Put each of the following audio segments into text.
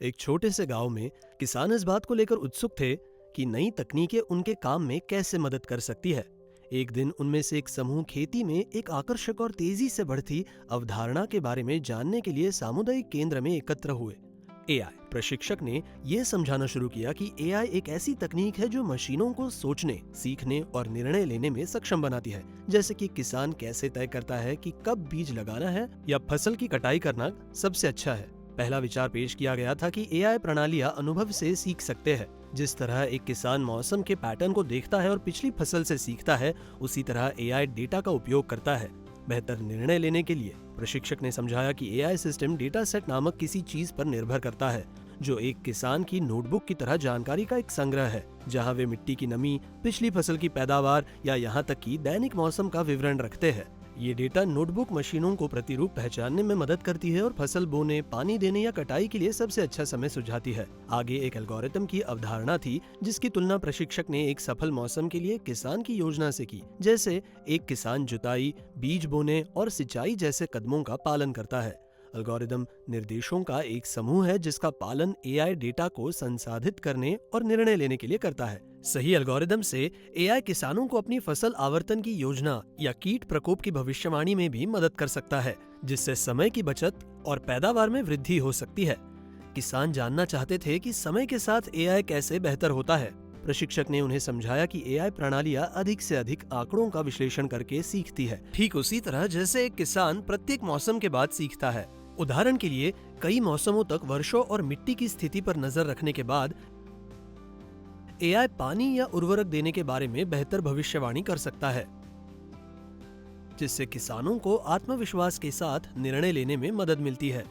एक छोटे से गांव में किसान इस बात को लेकर उत्सुक थे कि नई तकनीकें उनके काम में कैसे मदद कर सकती है। एक दिन उनमें से एक समूह खेती में एक आकर्षक और तेजी से बढ़ती अवधारणा के बारे में जानने के लिए सामुदायिक केंद्र में एकत्र हुए। एआई प्रशिक्षक ने यह समझाना शुरू किया कि एआई एक ऐसी तकनीक है जो मशीनों को सोचने, सीखने और निर्णय लेने में सक्षम बनाती है। जैसे कि किसान कैसे तय करता है कि कब बीज लगाना है या फसल की कटाई करना सबसे अच्छा है। पहला विचार पेश किया गया था कि एआई प्रणालियां अनुभव से सीख सकते हैं। जिस तरह एक किसान मौसम के पैटर्न को देखता है और पिछली फसल से सीखता है, उसी तरह एआई डेटा का उपयोग करता है बेहतर निर्णय लेने के लिए। प्रशिक्षक ने समझाया कि एआई सिस्टम डेटा सेट नामक किसी चीज पर निर्भर करता है, जो एक किसान की नोटबुक की तरह जानकारी का एक संग्रह है, जहां वे मिट्टी की नमी, पिछली फसल की पैदावार या यहां तक कि दैनिक मौसम का विवरण रखते हैं। ये डेटा नोटबुक मशीनों को प्रतिरूप पहचानने में मदद करती है और फसल बोने, पानी देने या कटाई के लिए सबसे अच्छा समय सुझाती है। आगे एक एल्गोरिथम की अवधारणा थी, जिसकी तुलना प्रशिक्षक ने एक सफल मौसम के लिए किसान की योजना से की। जैसे एक किसान जुताई, बीज बोने और सिंचाई जैसे कदमों का पालन करता है। एल्गोरिदम निर्देशों का एक समूह है जिसका पालन एआई डेटा को संसाधित करने और निर्णय लेने के लिए करता है। सही एल्गोरिदम से एआई किसानों को अपनी फसल आवर्तन की योजना या कीट प्रकोप की भविष्यवाणी में भी मदद कर सकता है, जिससे समय की बचत और पैदावार में वृद्धि हो सकती है। किसान जानना चाहते थे कि समय के साथ एआई कैसे बेहतर होता है। प्रशिक्षक ने उन्हें समझाया कि एआई प्रणालियां अधिक से अधिक आंकड़ों का विश्लेषण करके सीखती है, ठीक उसी तरह जैसे एक किसान प्रत्येक मौसम के बाद सीखता है। उदाहरण के लिए, कई मौसमों तक वर्षों और मिट्टी की स्थिति पर नजर रखने के बाद एआई पानी या उर्वरक देने के बारे में बेहतर भविष्यवाणी कर सकता है, जिससे किसानों को आत्मविश्वास के साथ निर्णय लेने में मदद मिलती है।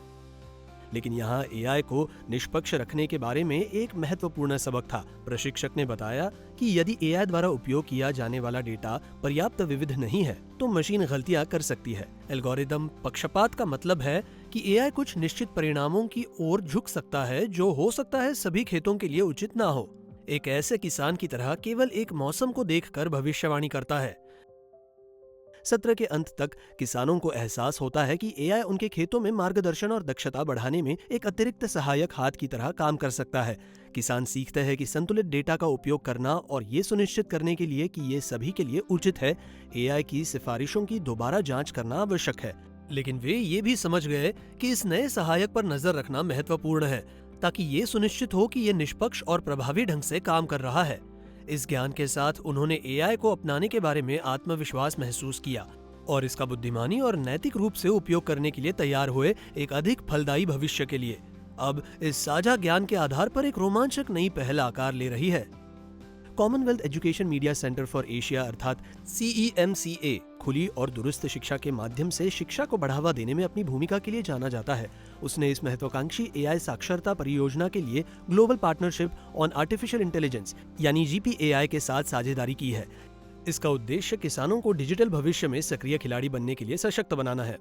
लेकिन यहाँ एआई को निष्पक्ष रखने के बारे में एक महत्वपूर्ण सबक था। प्रशिक्षक ने बताया कि यदि एआई द्वारा उपयोग किया जाने वाला डेटा पर्याप्त विविध नहीं है, तो मशीन गलतियां कर सकती है। एल्गोरिदम पक्षपात का मतलब है कि एआई कुछ निश्चित परिणामों की ओर झुक सकता है, जो हो सकता है सभी खेतों के लिए उचित ना हो। एक ऐसे किसान की तरह केवल एक मौसम को देखकर भविष्यवाणी करता है। सत्र के अंत तक किसानों को एहसास होता है कि एआई उनके खेतों में मार्गदर्शन और दक्षता बढ़ाने में एक अतिरिक्त सहायक हाथ की तरह काम कर सकता है। किसान सीखते हैं कि संतुलित डेटा का उपयोग करना और ये सुनिश्चित करने के लिए कि ये सभी के लिए उचित है, एआई की सिफारिशों की दोबारा जांच करना आवश्यक है। लेकिन वे ये भी समझ गए कि इस नए सहायक पर नजर रखना महत्वपूर्ण है, ताकि ये सुनिश्चित हो कि ये निष्पक्ष और प्रभावी ढंग से काम कर रहा है। इस ज्ञान के साथ उन्होंने एआई को अपनाने के बारे में आत्मविश्वास महसूस किया और इसका बुद्धिमानी और नैतिक रूप से उपयोग करने के लिए तैयार हुए, एक अधिक फलदायी भविष्य के लिए। अब इस साझा ज्ञान के आधार पर एक रोमांचक नई पहल आकार ले रही है। Commonwealth education media centre for Asia अर्थात CEMCA खुली और दुरुस्त शिक्षा के माध्यम से शिक्षा को बढ़ावा देने में अपनी भूमिका के लिए जाना जाता है। उसने इस महत्वाकांक्षी एआई साक्षरता परियोजना के लिए global partnership on artificial intelligence यानी GPAI के साथ साझेदारी की है। इसका उद्देश्य किसानों को डिजिटल भविष्य में सक्रिय खिलाड़ी बनने के लिए सशक्त बनाना है।